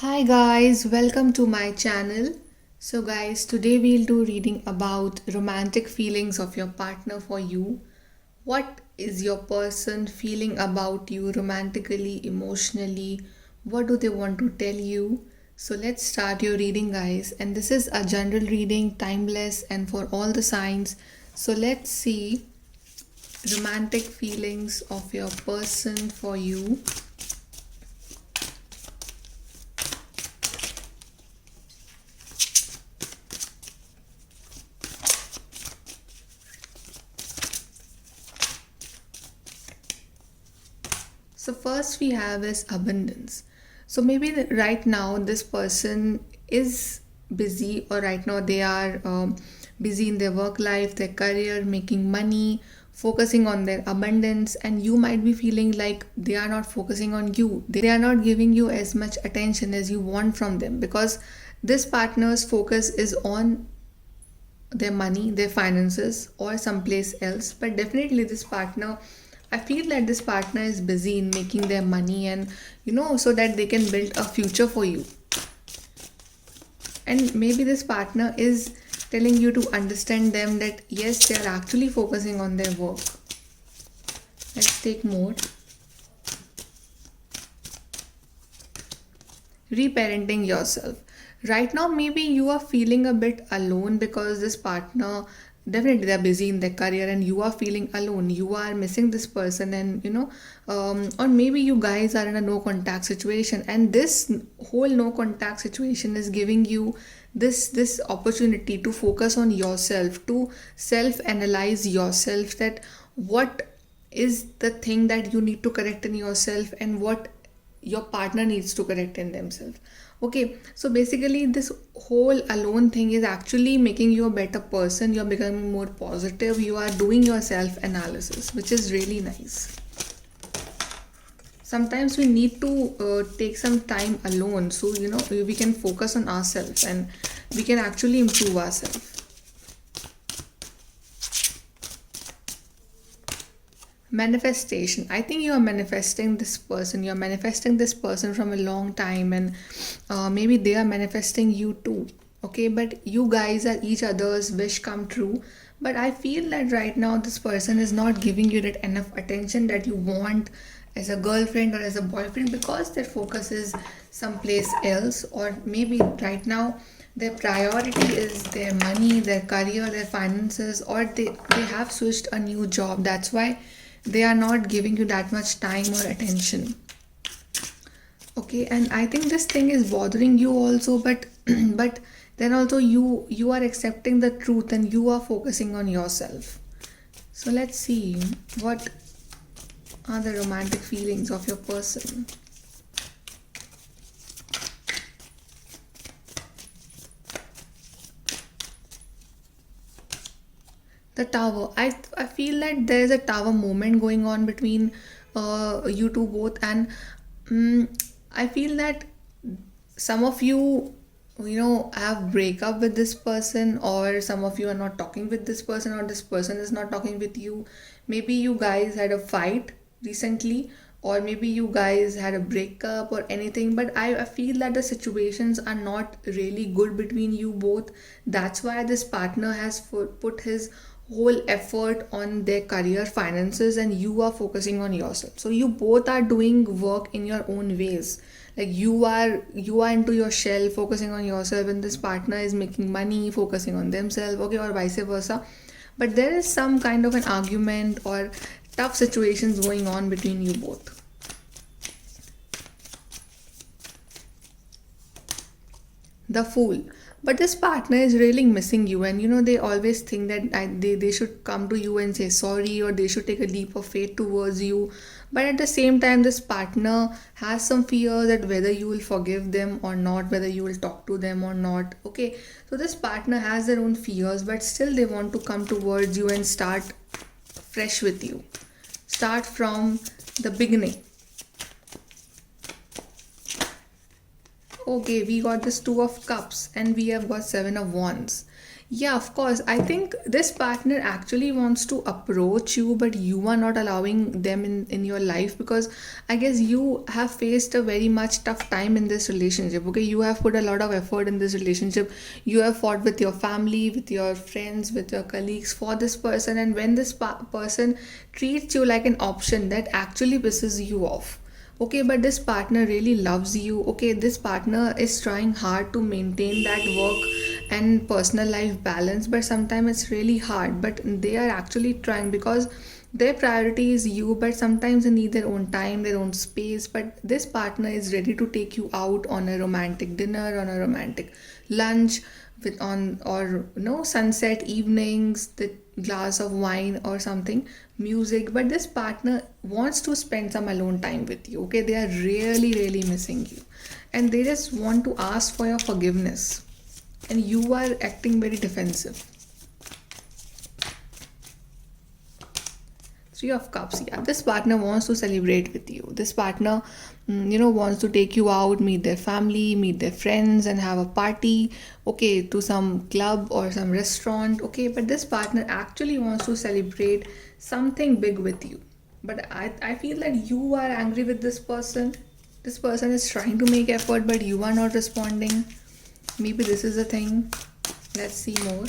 Hi guys, welcome to my channel. So guys, today we'll do reading about romantic feelings of your partner for you. What is your person feeling about you romantically, emotionally? What do they want to tell you? So let's start your reading guys. And this is a general reading, timeless and for all the signs. So let's see romantic feelings of your person for you. So first we have is abundance. So maybe right now this person is busy, or right now they are busy in their work life, their career, making money, focusing on their abundance, and you might be feeling like they are not focusing on you. They are not giving you as much attention as you want from them, because this partner's focus is on their money, their finances, or someplace else. But definitely, this partner, I feel that this partner is busy in making their money, and so that they can build a future for you. And maybe this partner is telling you to understand them that yes, they are actually focusing on their work. Let's take more. Reparenting yourself. Right now maybe you are feeling a bit alone because this partner, definitely they're busy in their career and you are feeling alone, you are missing this person, and or maybe you guys are in a no contact situation, and this whole no contact situation is giving you this opportunity to focus on yourself, to self analyze yourself, that what is the thing that you need to correct in yourself and what your partner needs to correct in themselves. Okay, so basically this whole alone thing is actually making you a better person. You're becoming more positive, you are doing your self analysis, which is really nice. Sometimes we need to take some time alone, so we can focus on ourselves and we can actually improve ourselves. Manifestation. I think you are manifesting this person, you're manifesting this person from a long time, and maybe they are manifesting you too. Okay, but you guys are each other's wish come true. But I feel that right now this person is not giving you that enough attention that you want as a girlfriend or as a boyfriend, because their focus is someplace else, or maybe right now their priority is their money, their career, their finances, or they have switched a new job. That's why they are not giving you that much time or attention. Okay, and I think this thing is bothering you also, but but then also you are accepting the truth and you are focusing on yourself. So let's see what are the romantic feelings of your person. The tower. I feel that there is a tower moment going on between you two both, and um, I feel that some of you have break up with this person, or some of you are not talking with this person, or this person is not talking with you. Maybe you guys had a fight recently, or maybe you guys had a breakup or anything, but I feel that the situations are not really good between you both. That's why this partner has put his whole effort on their career, finances, and you are focusing on yourself. So you both are doing work in your own ways. Like you are into your shell, focusing on yourself, and this partner is making money, focusing on themselves. Okay, or vice versa. But there is some kind of an argument or tough situations going on between you both. The fool. But this partner is really missing you, and they always think that they should come to you and say sorry, or they should take a leap of faith towards you. But at the same time, this partner has some fear that whether you will forgive them or not, whether you will talk to them or not. Okay, so this partner has their own fears, but still they want to come towards you and start fresh with you, start from the beginning. Okay, we got this two of cups and we have got seven of wands. Yeah, of course. I think this partner actually wants to approach you, but you are not allowing them in your life because I guess you have faced a very much tough time in this relationship. Okay, you have put a lot of effort in this relationship. You have fought with your family, with your friends, with your colleagues for this person, and when this person treats you like an option, that actually pisses you off. Okay, but this partner really loves you. Okay, this partner is trying hard to maintain that work and personal life balance, but sometimes it's really hard. But they are actually trying because their priority is you, but sometimes they need their own time, their own space. But this partner is ready to take you out on a romantic dinner, on a romantic lunch, with on or sunset evenings, the glass of wine or something, music. But this partner wants to spend some alone time with you. Okay, they are really really missing you, and they just want to ask for your forgiveness, and you are acting very defensive. Three of Cups. Yeah, this partner wants to celebrate with you. This partner, wants to take you out, meet their family, meet their friends, and have a party. Okay, to some club or some restaurant. Okay, but this partner actually wants to celebrate something big with you. But I feel that you are angry with this person. This person is trying to make effort, but you are not responding. Maybe this is a thing. Let's see more.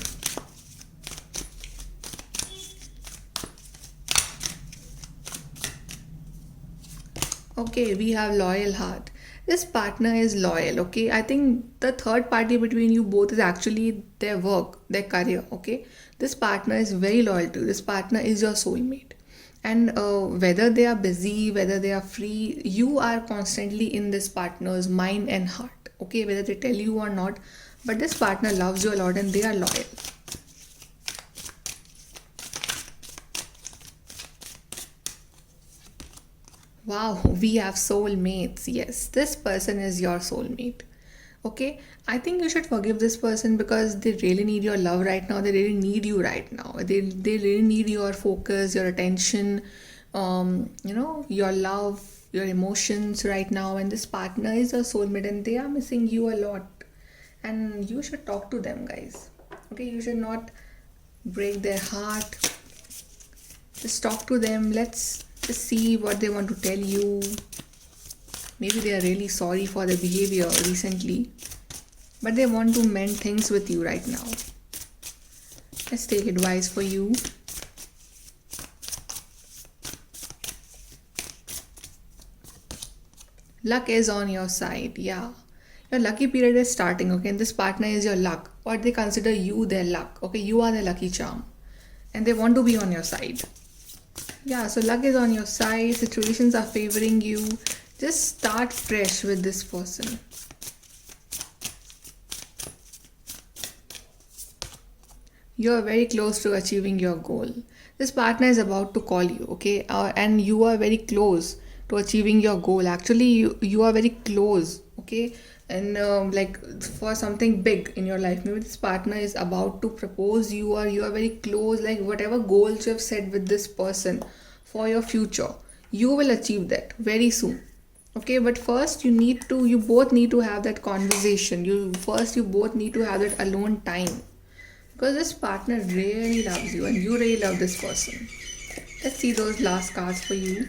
Okay, we have loyal heart. This partner is loyal, okay? I think the third party between you both is actually their work, their career, okay? This partner is very loyal to you. This partner is your soulmate. And whether they are busy, whether they are free, you are constantly in this partner's mind and heart, okay? Whether they tell you or not. But this partner loves you a lot and they are loyal. Wow, we have soulmates. Yes, this person is your soulmate. Okay, I think you should forgive this person because they really need your love right now. They really need you right now. They really need your focus, your attention, your love, your emotions right now. And this partner is a soulmate and they are missing you a lot. And you should talk to them, guys. Okay, you should not break their heart. Just talk to them. Let's just see what they want to tell you. Maybe they are really sorry for their behavior recently, but they want to mend things with you right now. Let's take advice for you. Luck is on your side. Yeah. Your lucky period is starting, okay? And this partner is your luck. Or they consider you their luck. Okay, you are the lucky charm. And they want to be on your side. Yeah, so luck is on your side, situations are favoring you. Just start fresh with this person. You are very close to achieving your goal. This partner is about to call you, okay? And you are very close to achieving your goal. Actually, you are very close, okay? And like for something big in your life, maybe this partner is about to propose you, or you are very close, like whatever goals you have set with this person for your future, you will achieve that very soon. Okay, but first you both need to have that conversation. You both need to have that alone time because this partner really loves you and you really love this person. Let's see those last cards for you.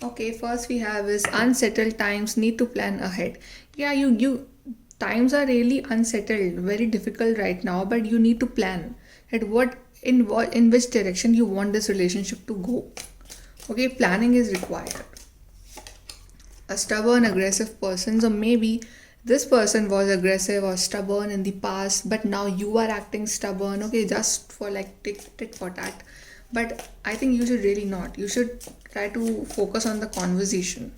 Okay, first we have is unsettled times, need to plan ahead. Yeah, you times are really unsettled, very difficult right now, but you need to plan at what in which direction you want this relationship to go. Okay, planning is required. A stubborn, aggressive person, so maybe this person was aggressive or stubborn in the past, but now you are acting stubborn. Okay, just for like tit for tat. But I think you should really not. You should try to focus on the conversation.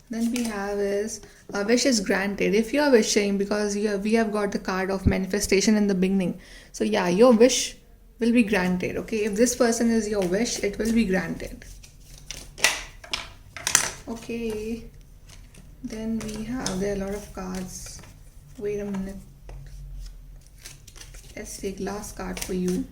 Then we have is a wish is granted. If you are wishing, because we have got the card of manifestation in the beginning. So yeah, your wish will be granted. Okay, if this person is your wish, it will be granted. Okay, then there are a lot of cards. Wait a minute. Let's take last card for you.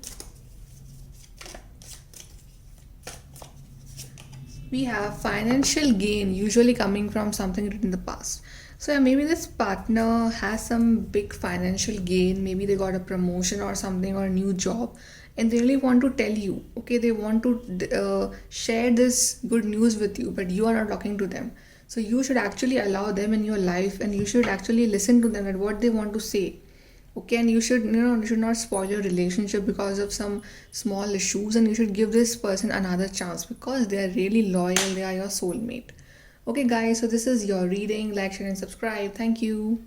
we have financial gain usually coming from something in the past. So yeah, maybe this partner has some big financial gain. Maybe they got a promotion or something or a new job, and they really want to tell you. Okay, they want to share this good news with you, but you are not talking to them. So you should actually allow them in your life, and you should actually listen to them and what they want to say. Okay, and you should not spoil your relationship because of some small issues, and you should give this person another chance because they are really loyal, they are your soulmate. Okay guys, so this is your reading. Like, share and subscribe. Thank you.